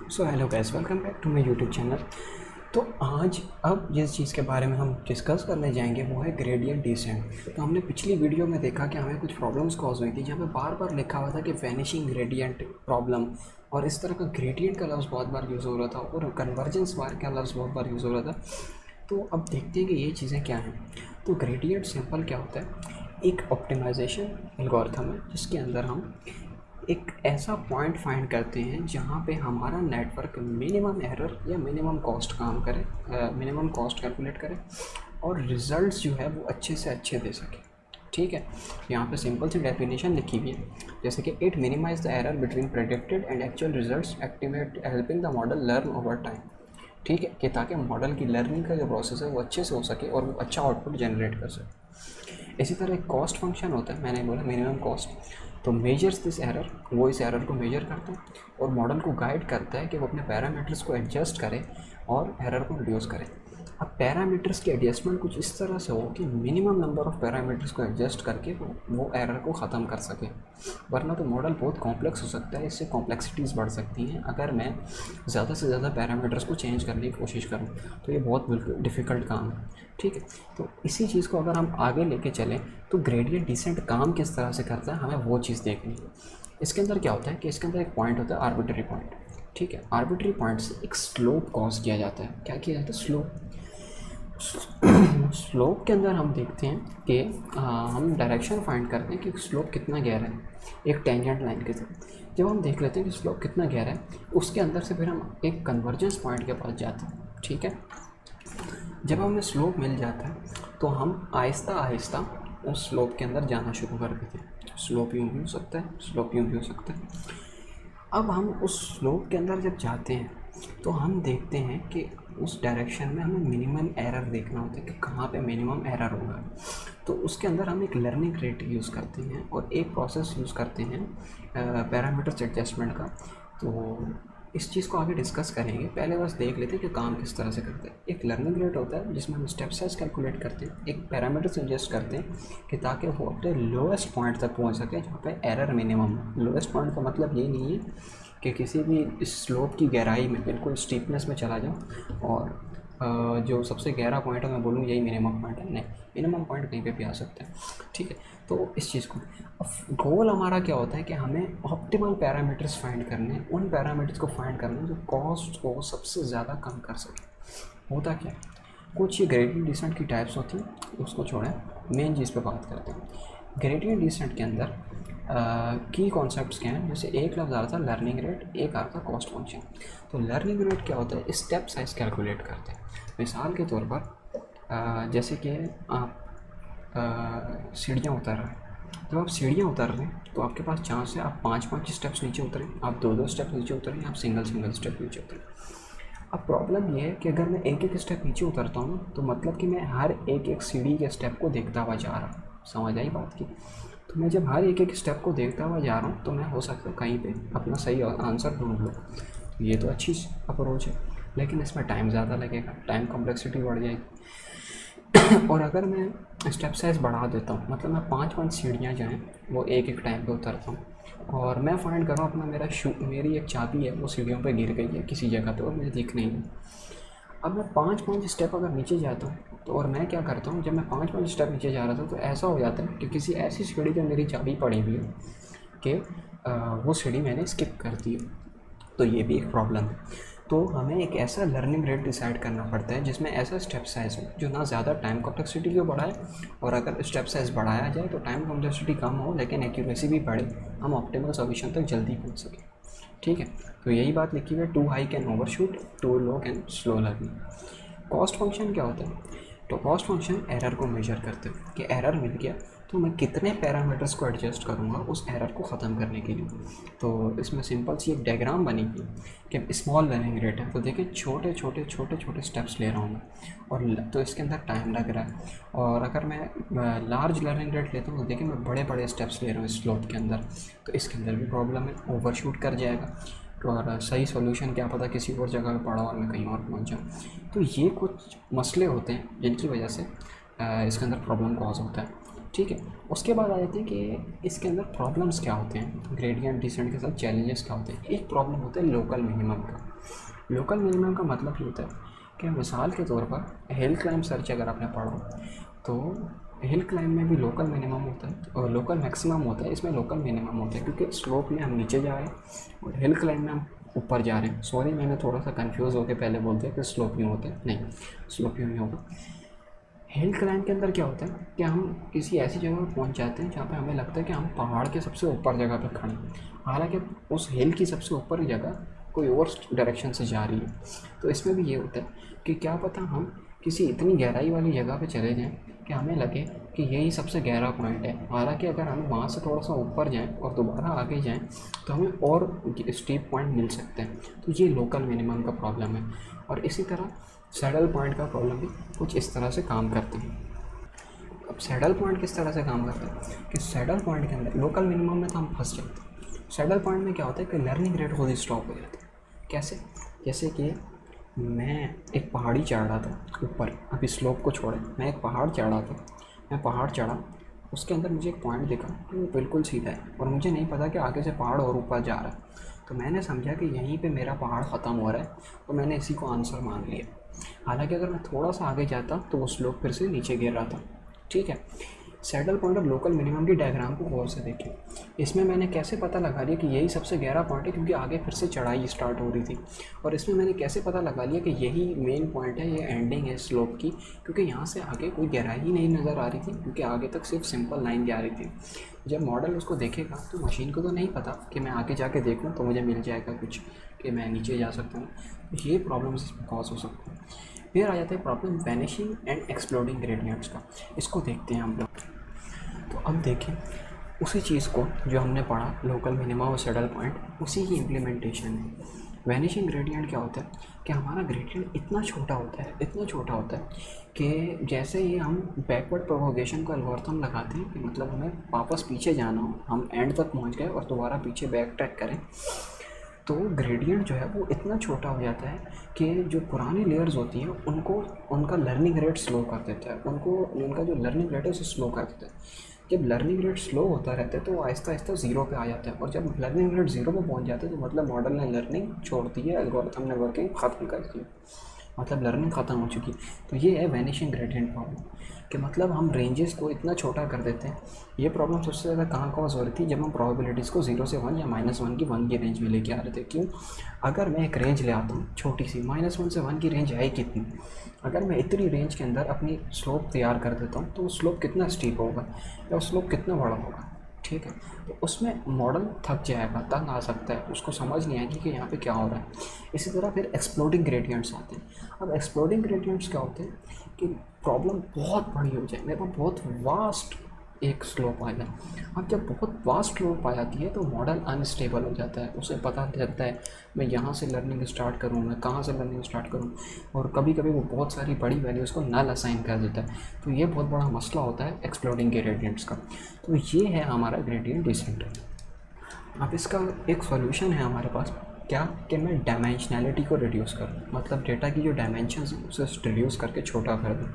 So hello guys, welcome back to my YouTube channel. तो आज अब जिस चीज़ के बारे में हम डिस्कस करने जाएंगे वो है ग्रेडियंट डिसेंट। तो हमने पिछली वीडियो में देखा कि हमें कुछ प्रॉब्लम्स कॉज हुई थी जहाँ पे बार बार लिखा हुआ था कि वैनिशिंग ग्रेडियंट प्रॉब्लम, और इस तरह का ग्रेडियंट का लफ्ज़ बहुत बार यूज़ हो रहा था और कन्वर्जेंस बार का लफ्ज़ बहुत बार यूज़ हो रहा था। तो अब देखते हैं कि ये चीज़ें क्या हैं। तो ग्रेडियंट सिंपल क्या होता है, एक ऑप्टिमाइजेशन एल्गोरिथम है जिसके अंदर हम एक ऐसा पॉइंट फाइंड करते हैं जहाँ पे हमारा नेटवर्क मिनिमम एरर या मिनिमम कॉस्ट काम करे, मिनिमम कॉस्ट कैलकुलेट करे और रिजल्ट्स जो है वो अच्छे से अच्छे दे सके। ठीक है, यहाँ पे सिंपल सी डेफिनेशन लिखी हुई है, जैसे कि it minimise the error between predicted and actual results activate helping the model learn over time. ठीक है, कि ताकि मॉडल की लर्निंग का जो प्रोसेस है वो अच्छे से हो सके और वो अच्छा आउटपुट जनरेट कर सके। इसी तरह एक कॉस्ट फंक्शन होता है, मैंने बोला मिनिमम कॉस्ट, तो मेजर्स दिस एरर, वो इस एरर को मेजर करता है और मॉडल को गाइड करता है कि वो अपने पैरामीटर्स को एडजस्ट करे और एरर को रिड्यूस करे। अब पैरामीटर्स की एडजस्टमेंट कुछ इस तरह से हो कि मिनिमम नंबर ऑफ़ पैरामीटर्स को एडजस्ट करके वो एरर को ख़त्म कर सके, वरना तो मॉडल बहुत कॉम्प्लेक्स हो सकता है, इससे कॉम्प्लेक्सिटीज़ बढ़ सकती हैं अगर मैं ज़्यादा से ज़्यादा पैरामीटर्स को चेंज करने की कोशिश करूँ, तो ये बहुत बिल्कुल डिफ़िकल्ट काम है। ठीक है, तो इसी चीज़ को अगर हम आगे लेके चलें तो ग्रेडियंट डिसेंट काम किस तरह से करता है, हमें वो चीज़ देखनी है। इसके अंदर क्या होता है कि इसके अंदर एक पॉइंट होता है आर्बिट्री पॉइंट। ठीक है, आर्बिट्री पॉइंट से एक स्लोप कॉज किया जाता है। क्या किया जाता है? स्लोप। स्लोप के अंदर हम देखते हैं कि हम डायरेक्शन फाइंड करते हैं कि स्लोप कितना गहरा है, एक टेंजेंट लाइन के साथ। जब हम देख लेते हैं कि स्लोप कितना गहरा है, उसके अंदर से फिर हम एक कन्वर्जेंस पॉइंट के पास जाते हैं। ठीक है, जब हमें स्लोप मिल जाता है तो हम आहिस्ता आहिस्ता उस स्लोप के अंदर जाना शुरू कर देते हैं। स्लोप यूँ भी हो सकता है, स्लोप यूँ भी हो सकता है। अब हम उस स्लोप के अंदर जब जाते हैं तो हम देखते हैं कि उस डायरेक्शन में हमें मिनिमम एरर देखना होता है कि कहाँ पे मिनिमम एरर होगा। तो उसके अंदर हम एक लर्निंग रेट यूज़ करते हैं और एक प्रोसेस यूज़ करते हैं पैरामीटर्स एडजस्टमेंट का। तो इस चीज़ को आगे डिस्कस करेंगे, पहले बस देख लेते हैं कि काम किस तरह से करते हैं। एक लर्निंग रेट होता है जिसमें हम स्टेप साइज कैलकुलेट करते हैं, एक पैरामीटर्स एडजस्ट करते हैं कि ताकि वो अपने लोएस्ट पॉइंट तक पहुंच सके जहाँ पे एरर मिनिमम हो। लोएस्ट पॉइंट का मतलब ये नहीं है कि किसी भी स्लोप की गहराई में बिल्कुल स्टीपनेस में चला जाऊँ और जो सबसे गहरा पॉइंट है मैं बोलूँ यही मिनिमम पॉइंट है, नहीं, मिनिमम पॉइंट कहीं पे भी आ सकता है। ठीक है, तो इस चीज़ को अब गोल हमारा क्या होता है कि हमें ऑप्टिमल पैरामीटर्स फाइंड करने, उन पैरामीटर्स को फाइंड करना जो कॉस्ट को सबसे ज़्यादा कम कर सके। होता क्या है, कुछ ये ग्रेडियंट डिसेंट की टाइप्स होती हैं, उसको छोड़ें, मेन चीज़ पे बात करते हैं। ग्रेडियंट डिसेंट के अंदर की कॉन्सेप्ट्स क्या हैं, जैसे एक लफ्ज़ आ रहा था लर्निंग रेट, एक आ रहा था कॉस्ट फंक्शन। तो लर्निंग रेट क्या होता है, स्टेप साइज कैलकुलेट करते हैं। मिसाल के तौर पर जैसे कि आप सीढ़ियाँ उतर रहे हैं, जब आप सीढ़ियाँ उतर रहे हैं तो आपके पास चांस है आप 5-5 स्टेप्स नीचे उतरें, आप 2-2 स्टेप नीचे उतरें, आप सिंगल स्टेप नीचे उतरें। अब प्रॉब्लम ये है कि अगर मैं एक एक स्टेप नीचे उतरता हूँ तो मतलब कि मैं हर एक एक सीढ़ी के स्टेप को देखता हुआ जा रहा हूँ। समझ आई बात की? तो मैं जब हर एक एक स्टेप को देखता हुआ जा रहा हूँ तो मैं हो सकता है कहीं पे अपना सही आंसर ढूंढ लूँ। तो ये तो अच्छी अप्रोच है, लेकिन इसमें टाइम ज़्यादा लगेगा, टाइम कॉम्प्लेक्सिटी बढ़ जाएगी। और अगर मैं स्टेप साइज़ बढ़ा देता हूँ, मतलब मैं 5-5 सीढ़ियाँ जो हैं वो एक एक टाइम पे उतरता हूँ और मैं फाइंड कर रहा हूँ अपना मेरी एक चाबी है वो सीढ़ियों पे गिर गई है किसी जगह पे और मुझे दिख नहीं है। अब मैं 5-5 स्टेप अगर नीचे जाता हूँ तो और मैं क्या करता हूँ, जब मैं 5-5 स्टेप नीचे जा रहा था तो ऐसा हो जाता है कि किसी ऐसी सीढ़ी पे मेरी चाबी पड़ी हुई है कि वो सीढ़ी मैंने स्किप कर दी है। तो ये भी एक प्रॉब्लम है। तो हमें एक ऐसा लर्निंग रेट डिसाइड करना पड़ता है जिसमें ऐसा स्टेप साइज़ हो जो ना ज़्यादा टाइम कॉम्प्लेक्सिटी को बढ़ाए, और अगर स्टेप साइज़ बढ़ाया जाए तो टाइम कॉम्प्लेक्सिटी कम हो लेकिन एक्यूरेसी भी बढ़े, हम ऑप्टिमल सॉल्यूशन तक जल्दी पहुंच सकें। ठीक है, तो यही बात लिखी हुई है, too high can overshoot, too low can slow learning. Cost function क्या होता है? तो कॉस्ट फंक्शन एरर को मेजर करते हैं कि एरर मिल गया तो मैं कितने पैरामीटर्स को एडजस्ट करूँगा उस एरर को ख़त्म करने के लिए। तो इसमें सिंपल सी एक डायग्राम बनी हुई कि स्मॉल लर्निंग रेट है, तो देखिए छोटे छोटे स्टेप्स ले रहा हूँ मैं, और तो इसके अंदर टाइम लग रहा है। और अगर मैं लार्ज लर्निंग रेट लेता हूँ तो देखिए मैं बड़े बड़े स्टेप्स ले रहा हूँ स्लोप के अंदर, तो इसके अंदर भी प्रॉब्लम है, ओवरशूट कर जाएगा। तो और सही सॉल्यूशन क्या पता किसी और जगह पे पड़ा और मैं कहीं और पहुंच जाऊँ। तो ये कुछ मसले होते हैं जिनकी वजह से इसके अंदर प्रॉब्लम कॉज होता है। ठीक है। उसके बाद आ जाते हैं कि इसके अंदर प्रॉब्लम्स क्या होते हैं, ग्रेडियंट डिसेंट के साथ चैलेंजेस क्या होते हैं। एक प्रॉब्लम होता है लोकल मिनिमम का। लोकल मिनिमम का मतलब ये होता है कि मिसाल के तौर पर हिल क्लाइंब सर्च अगर आपने पढ़ा तो हिल क्लाइंब में भी लोकल मिनिमम होता है और लोकल मैक्सिमम होता है, इसमें लोकल मिनिमम होता है क्योंकि स्लोप में हम नीचे जा रहे हैं और हिल क्लाइंब में हम ऊपर जा रहे हैं। सॉरी मैंने थोड़ा सा कंफ्यूज होकर पहले बोल दिया कि स्लोप यूँ होता है, नहीं स्लोप यूँ नहीं होगा। हिल क्लाइंब के अंदर क्या होता है कि हम किसी ऐसी जगह पर पहुंच जाते हैं जहाँ पे हमें लगता है कि हम पहाड़ के सबसे ऊपर जगह पर खड़े हैं, हालांकि उस हिल की सबसे ऊपर जगह कोई और डायरेक्शन से जा रही है। तो इसमें भी ये होता है कि क्या पता हम किसी इतनी गहराई वाली जगह पे चले जाएं कि हमें लगे कि यही सबसे गहरा पॉइंट है, हालांकि अगर हम वहाँ से थोड़ा सा ऊपर जाएं और दोबारा आगे जाएं तो हमें और स्टीप पॉइंट मिल सकते हैं। तो ये लोकल मिनिमम का प्रॉब्लम है। और इसी तरह सैडल पॉइंट का प्रॉब्लम भी कुछ इस तरह से काम करते हैं। अब सैडल पॉइंट किस तरह से काम करते हैं कि सैडल पॉइंट के अंदर लोकल मिनिमम में तो हम फंस जाते हैं। सैडल पॉइंट में क्या होता है कि लर्निंग रेट खुद ही स्टॉप हो जाती है। कैसे? जैसे कि मैं एक पहाड़ी चढ़ रहा था ऊपर, अभी स्लोप को छोड़े, मैं एक पहाड़ चढ़ा था, मैं पहाड़ चढ़ा, उसके अंदर मुझे एक पॉइंट दिखा कि वो बिल्कुल सीधा है और मुझे नहीं पता कि आगे से पहाड़ और ऊपर जा रहा है। तो मैंने समझा कि यहीं पे मेरा पहाड़ ख़त्म हो रहा है और मैंने इसी को आंसर मान लिया। हालांकि अगर मैं थोड़ा सा आगे जाता तो वो स्लोप फिर से नीचे गिर रहा था। ठीक है। सैडल पॉइंट और लोकल मिनिमम की डायग्राम को गौर से देखें। इसमें मैंने कैसे पता लगा लिया कि यही सबसे गहरा पॉइंट है क्योंकि आगे फिर से चढ़ाई स्टार्ट हो रही थी। और इसमें मैंने कैसे पता लगा लिया कि यही मेन पॉइंट है, ये एंडिंग है स्लोप की, क्योंकि यहाँ से आगे कोई गहराई ही नहीं नज़र आ रही थी क्योंकि आगे तक सिर्फ सिंपल लाइन जा रही थी। जब मॉडल उसको देखेगा तो मशीन को तो नहीं पता कि मैं आगे जाके देखूँ तो मुझे मिल जाएगा कुछ, कि मैं नीचे जा सकता हूँ। ये प्रॉब्लम्स इसमें कॉज हो सकते हैं। फिर आ जाता है problem vanishing and exploding gradients का। इसको देखते हैं हम लोग। तो अब देखें उसी चीज़ को जो हमने पढ़ा लोकल मिनिमा और सैडल पॉइंट, उसी की इम्प्लीमेंटेशन है। वैनिशिंग ग्रेडियंट क्या होता है कि हमारा ग्रेडियंट इतना छोटा होता है, इतना छोटा होता है कि जैसे ही हम बैकवर्ड प्रोपोगेशन का एल्गोरिथम लगाते हैं कि मतलब हमें वापस पीछे जाना हो, हम एंड तक पहुंच गए और दोबारा पीछे बैक ट्रैक करें, तो ग्रेडियंट जो है वो इतना छोटा हो जाता है कि जो पुरानी लेयर्स होती हैं उनको उनका लर्निंग रेट स्लो कर देता है, उनका जो लर्निंग रेट है उसे स्लो कर देता है। जब लर्निंग रेट स्लो होता रहता है तो वो आहिस्ता आहिस्ता ज़ीरो पे आ जाता है, और जब लर्निंग रेट ज़ीरो पे पहुंच जाता है तो मतलब मॉडल ने लर्निंग छोड़ दी है, एल्गोरिथम ने वर्किंग ख़त्म कर दी है, मतलब लर्निंग ख़त्म हो चुकी। तो ये है वैनिशिंग ग्रेडियंट प्रॉब्लम, कि मतलब हम रेंजेस को इतना छोटा कर देते हैं। ये प्रॉब्लम सबसे ज़्यादा कहाँ कॉज हो रही थी, जब हम प्रोबेबिलिटीज़ को 0 से 1 या -1 की रेंज में लेके आ रहे थे। क्यों? अगर मैं एक रेंज ले आता हूँ छोटी सी, -1 से 1 की रेंज है कितनी, अगर मैं इतनी रेंज के अंदर अपनी स्लोप तैयार कर देता हूँ तो वो स्लोप कितना स्टीप होगा या वो स्लोप कितना बड़ा होगा। ठीक है। तो उसमें मॉडल थक जाएगा, तंग आ सकता है, उसको समझ नहीं आएगी कि यहाँ पे क्या हो रहा है। इसी तरह फिर एक्सप्लोडिंग ग्रेडियंट्स आते हैं। अब एक्सप्लोडिंग ग्रेडियंट्स क्या होते हैं कि प्रॉब्लम बहुत बड़ी हो जाए, मेरे पास बहुत वास्ट एक स्लोप आ जाए। अब जब बहुत वास्ट स्लोप आ जाती है तो मॉडल अनस्टेबल हो जाता है, उसे पता चलता है मैं यहाँ से लर्निंग स्टार्ट करूँ, मैं कहाँ से लर्निंग स्टार्ट करूँ, और कभी कभी वो बहुत सारी बड़ी वैल्यूज़ को नल असाइन कर देता है। तो ये बहुत बड़ा मसला होता है एक्सप्लोडिंग ग्रेडियंट्स का। तो ये है हमारा ग्रेडियंट डिसेंट। अब इसका एक सॉल्यूशन है हमारे पास, क्या कि मैं डायमेंशनैलिटी को रिड्यूस करूँ, मतलब डेटा की जो डायमेंशंस हैं उसे रिड्यूस करके छोटा कर दूँ।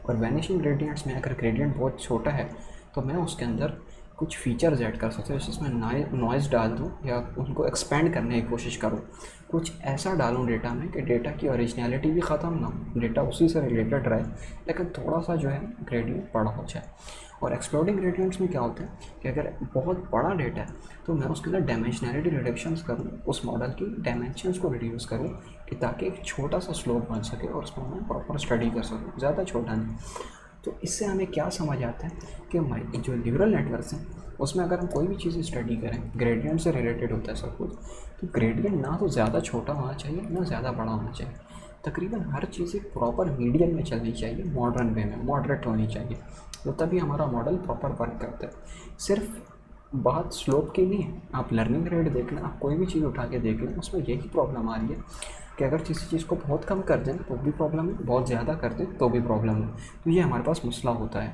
और वैनिशिंग ग्रेडियंट्स में अगर ग्रेडियंट बहुत छोटा है तो मैं उसके अंदर कुछ फीचर्स ऐड कर सकता हूँ, जिसमें नॉइज़ डाल दूँ या उनको एक्सपेंड करने की कोशिश करूँ, कुछ ऐसा डालूँ डेटा में कि डेटा की ओरिजिनलिटी भी ख़त्म ना हो, डेटा उसी से रिलेटेड रहे लेकिन थोड़ा सा जो है ग्रेडियंट बड़ा हो जाए। और एक्सप्लोडिंग ग्रेडियंट्स में क्या होता है कि अगर बहुत बड़ा डेटा है तो मैं उसके अंदर डायमेंशनैलिटी रिडक्शंस करूँ, उस मॉडल की डायमेंशंस को रिड्यूस करूँ कि ताकि एक छोटा सा स्लोप बन सके और उसमें मैं प्रॉपर स्टडी कर सकूँ, ज़्यादा छोटा नहीं। तो इससे हमें क्या समझ आता है कि जो न्यूरल नेटवर्क्स हैं उसमें अगर हम कोई भी चीज़ स्टडी करें, ग्रेडियंट से रिलेटेड होता है सब कुछ, तो ग्रेडियंट ना तो ज़्यादा छोटा होना चाहिए ना ज़्यादा बड़ा होना चाहिए, तकरीबन हर चीज़ एक प्रॉपर मीडियम में चलनी चाहिए, मॉडर्न वे में मॉडरेट होनी चाहिए, तो तभी हमारा मॉडल प्रॉपर वर्क करता है। सिर्फ बात स्लोप की नहीं है, आप लर्निंग रेट देख लें, आप कोई भी चीज़ उठा के देख लें, उसमें यही प्रॉब्लम आ रही है कि अगर किसी चीज़ को बहुत कम कर दें तो भी प्रॉब्लम है, बहुत ज़्यादा कर दें तो भी प्रॉब्लम है। तो ये हमारे पास मसला होता है।